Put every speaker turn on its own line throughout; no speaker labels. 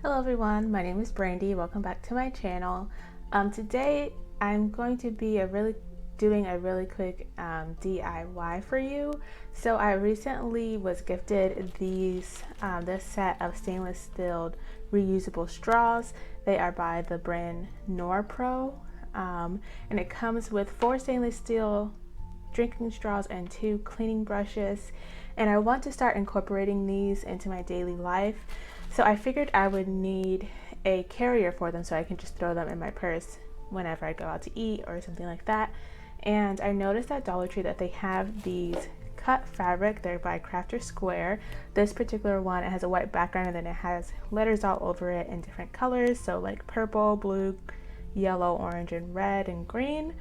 Hello everyone, my name is Brandy. Welcome back to my channel. Today I'm going to be doing a really quick DIY for you. So I recently was gifted this set of stainless steel reusable straws. They are by the brand Norpro, and it comes with 4 stainless steel drinking straws and 2 cleaning brushes, and I want to start incorporating these into my daily life. So I figured I would need a carrier for them so I can just throw them in my purse whenever I go out to eat or something like that. And I noticed at Dollar Tree that they have these cut fabric. They're by Crafter Square. This particular one, it has a white background and then it has letters all over it in different colors, so like purple, blue, yellow, orange, and red and green.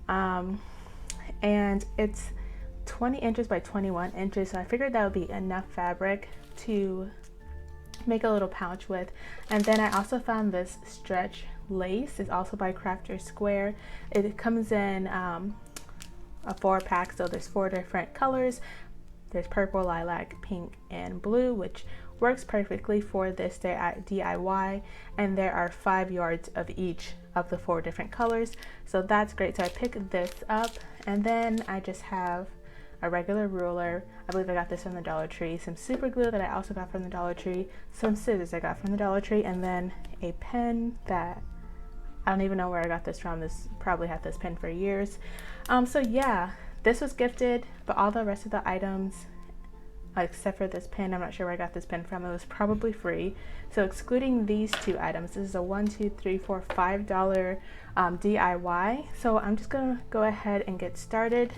And it's 20 inches by 21 inches, so I figured that would be enough fabric to make a little pouch with. And then I also found this stretch lace. It's also by Crafter Square. It comes in a 4-pack, so there's 4 different colors. There's purple, lilac, pink, and blue, which works perfectly for this DIY, and there are 5 yards of each of the 4 different colors, so that's great. So I picked this up, and then I just have a regular ruler. I believe I got this from the Dollar Tree, some super glue that I also got from the Dollar Tree, some scissors I got from the Dollar Tree, and then a pen that I don't even know where I got this from. This probably had this pen for years. So yeah, this was gifted, but all the rest of the items, except for this pen, I'm not sure where I got this pen from. It was probably free. So excluding these 2 items, this is a $5 DIY. So I'm just gonna go ahead and get started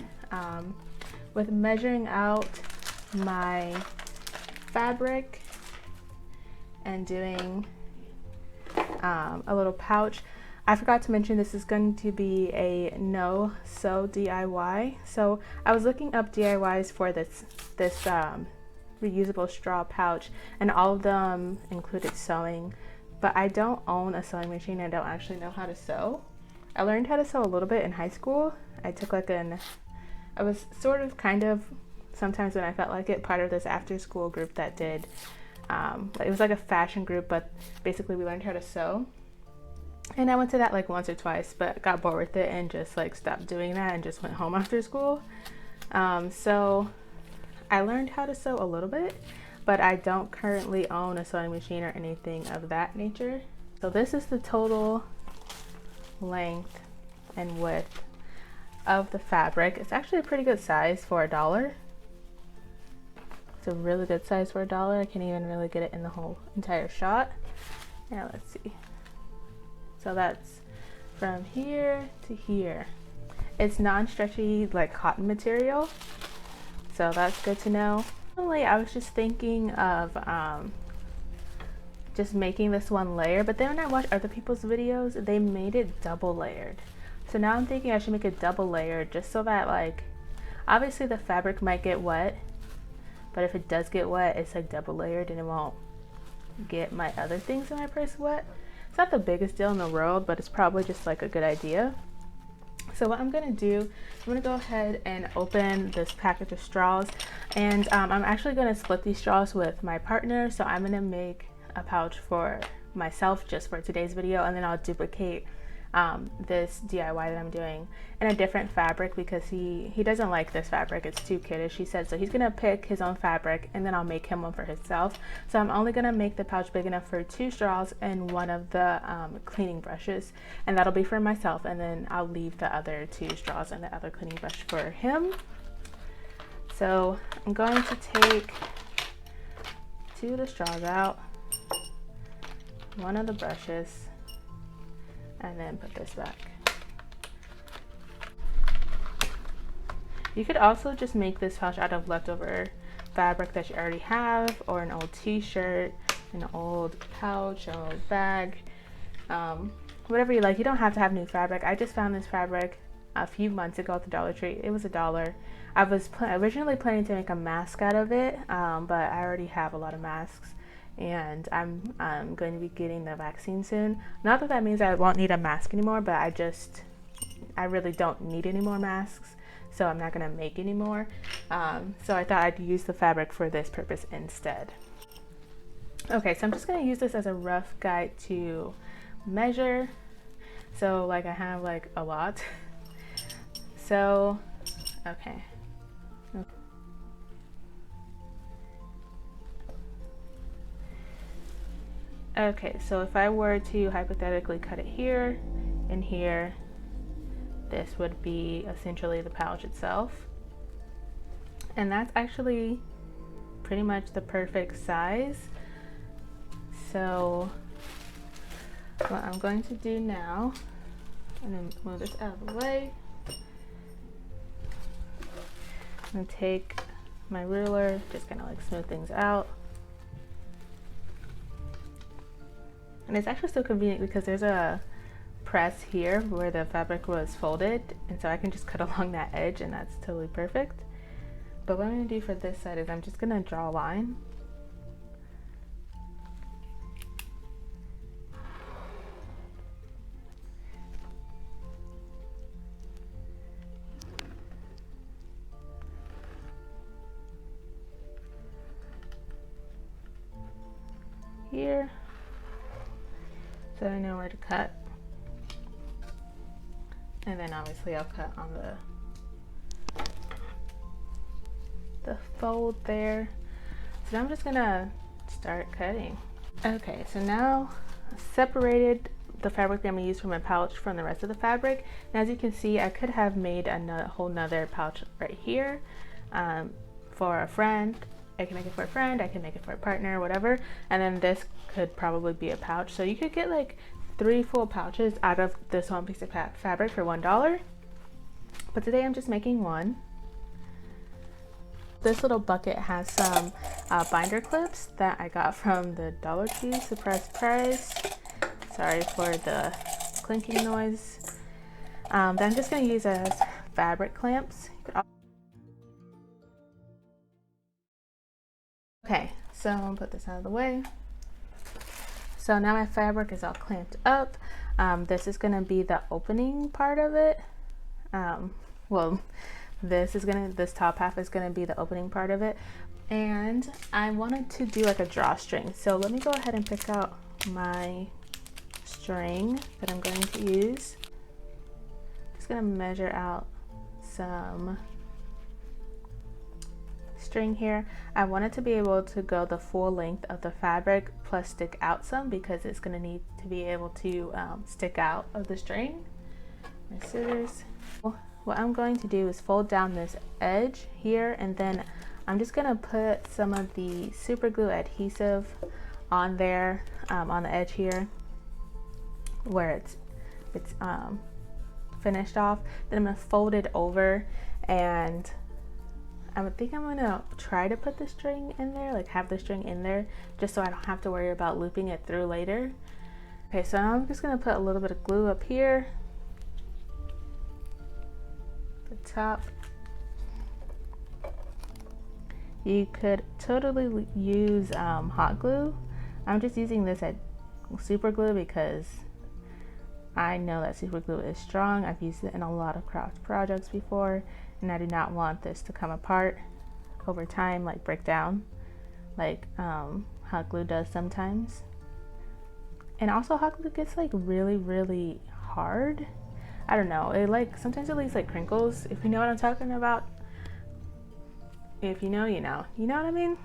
with measuring out my fabric and doing a little pouch. I forgot to mention this is going to be a no-sew DIY. So I was looking up DIYs for this reusable straw pouch, and all of them included sewing, but I don't own a sewing machine. I don't actually know how to sew. I learned how to sew a little bit in high school. I took I was sort of kind of, sometimes when I felt like it, part of this after school group that did, it was like a fashion group, but basically we learned how to sew. And I went to that like once or twice, but got bored with it and just like stopped doing that and just went home after school. So I learned how to sew a little bit, but I don't currently own a sewing machine or anything of that nature. So this is the total length and width of the fabric. It's actually a pretty good size for $1. It's a really good size for $1. I can't even really get it in the whole entire shot. Now let's see. So that's from here to here. It's non-stretchy like cotton material, so that's good to know. I was just thinking of just making this one layer, but then when I watched other people's videos, they made it double layered. So now I'm thinking I should make it double layered just so that, like, obviously the fabric might get wet, but if it does get wet, it's like double layered and it won't get my other things in my purse wet. It's not the biggest deal in the world, but it's probably just like a good idea. So what I'm gonna do, I'm gonna go ahead and open this package of straws, and I'm actually gonna split these straws with my partner. So I'm gonna make a pouch for myself just for today's video, and then I'll duplicate this DIY that I'm doing in a different fabric because he doesn't like this fabric. It's too kiddish, he said. So he's gonna pick his own fabric, and then I'll make him one for himself. So I'm only gonna make the pouch big enough for 2 straws and 1 of the cleaning brushes, and that'll be for myself, and then I'll leave the other 2 straws and the other cleaning brush for him. So I'm going to take 2 of the straws out, 1 of the brushes, and then put this back. You could also just make this pouch out of leftover fabric that you already have, or an old t-shirt, an old pouch, an old bag, whatever you like. You don't have to have new fabric. I just found this fabric a few months ago at the Dollar Tree. It was $1. I was originally planning to make a mask out of it, but I already have a lot of masks, and I'm going to be getting the vaccine soon. Not that that means I won't need a mask anymore, but I really don't need any more masks, so I'm not going to make any more. So I thought I'd use the fabric for this purpose instead. Okay, so I'm just gonna use this as a rough guide to measure. So like I have like a lot. So, okay. Okay, so if I were to hypothetically cut it here and here, this would be essentially the pouch itself. And that's actually pretty much the perfect size. So what I'm going to do now, I'm gonna move this out of the way. I'm gonna take my ruler, just kind of like smooth things out. And it's actually so convenient because there's a press here where the fabric was folded, and so I can just cut along that edge, and that's totally perfect. But what I'm gonna do for this side is I'm just gonna draw a line. Here, so I know where to cut. And then obviously I'll cut on the fold there. So now I'm just gonna start cutting. Okay, so now I separated the fabric that I'm gonna use for my pouch from the rest of the fabric. And as you can see, I could have made a whole nother pouch right here for a friend. I can make it for a friend, I can make it for a partner, whatever. And then this could probably be a pouch. So you could get like 3 full pouches out of this one piece of fabric for $1. But today I'm just making one. This little bucket has some binder clips that I got from the Dollar Tree, surprise price. Sorry for the clinking noise. That I'm just gonna use as fabric clamps. Okay, so I'm gonna put this out of the way. So now my fabric is all clamped up. This is gonna be the opening part of it. Well, this top half is gonna be the opening part of it. And I wanted to do like a drawstring. So let me go ahead and pick out my string that I'm going to use. Just gonna measure out some string here. I wanted to be able to go the full length of the fabric plus stick out some because it's going to need to be able to stick out of the string. My scissors. What I'm going to do is fold down this edge here, and then I'm just going to put some of the super glue adhesive on there on the edge here where it's finished off. Then I'm going to fold it over, and I think I'm gonna try to put the string in there, like have the string in there, just so I don't have to worry about looping it through later. Okay, so now I'm just gonna put a little bit of glue up here, the top. You could totally use hot glue. I'm just using this at super glue because I know that super glue is strong. I've used it in a lot of craft projects before, and I do not want this to come apart over time, like break down, like hot glue does sometimes. And also hot glue gets like really hard. I don't know, it like sometimes it leaves like crinkles, if you know what I'm talking about. If you know, you know what I mean.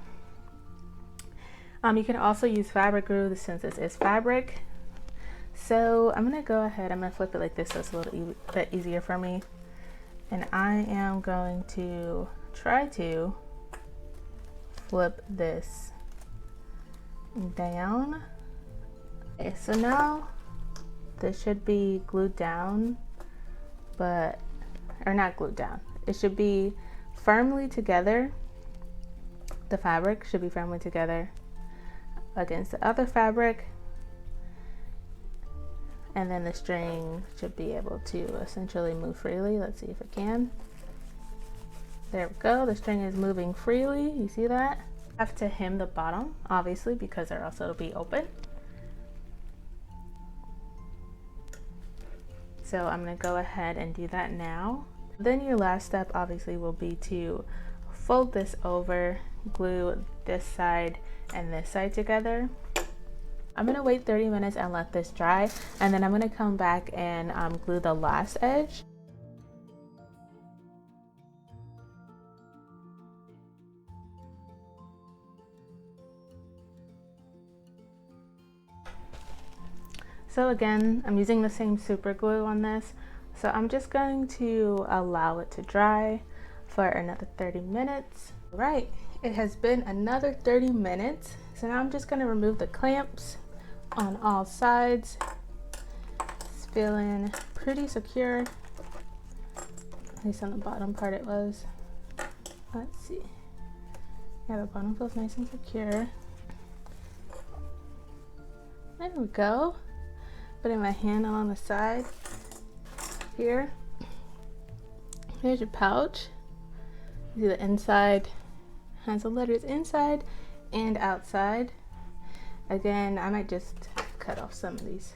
You can also use fabric glue since this is fabric. So I'm gonna go ahead, I'm gonna flip it like this so it's a little bit easier for me. And I am going to try to flip this down. Okay, so now this should be glued down, or not glued down. It should be firmly together. The fabric should be firmly together against the other fabric. And then the string should be able to essentially move freely. Let's see if it can. There we go, the string is moving freely, you see that? I have to hem the bottom, obviously, because or else it'll be open. So I'm gonna go ahead and do that now. Then your last step obviously will be to fold this over glue this side and this side together. I'm gonna wait 30 minutes and let this dry, and then I'm gonna come back and glue the last edge. So again, I'm using the same super glue on this. So I'm just going to allow it to dry for another 30 minutes. Right, it has been another 30 minutes. So now I'm just gonna remove the clamps on all sides. It's feeling pretty secure. At least on the bottom part it was. Let's see. Yeah, the bottom feels nice and secure. There we go. Putting my hand along the side here. Here's your pouch. You see the inside has the letters inside and outside. Again, I might just cut off some of these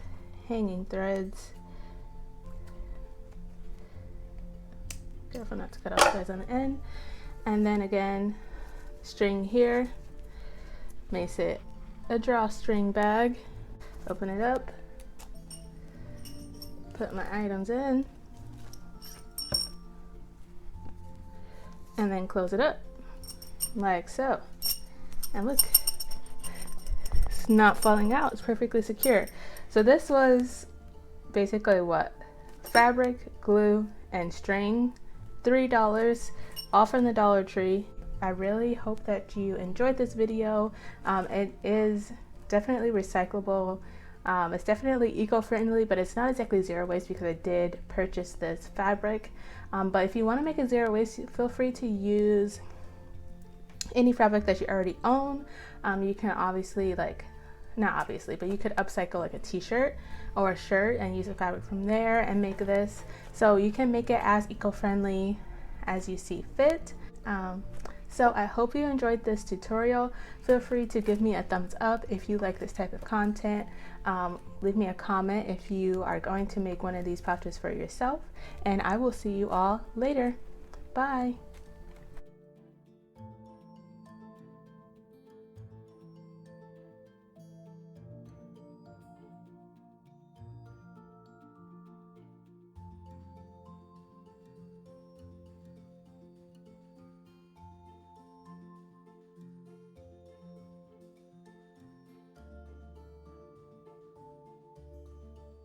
hanging threads. Careful not to cut off threads on the end. And then again, string here makes it a drawstring bag. Open it up. Put my items in, and then close it up like so. And look, it's not falling out, it's perfectly secure. So this was basically what? Fabric, glue, and string, $3, all from the Dollar Tree. I really hope that you enjoyed this video. It is definitely recyclable. It's definitely eco-friendly, but it's not exactly zero waste because I did purchase this fabric. But if you want to make it zero waste, feel free to use any fabric that you already own. You can obviously, not obviously, but you could upcycle like a t-shirt or a shirt and use the fabric from there and make this. So you can make it as eco-friendly as you see fit. So I hope you enjoyed this tutorial. Feel free to give me a thumbs up if you like this type of content. Leave me a comment if you are going to make one of these pouches for yourself, and I will see you all later. Bye.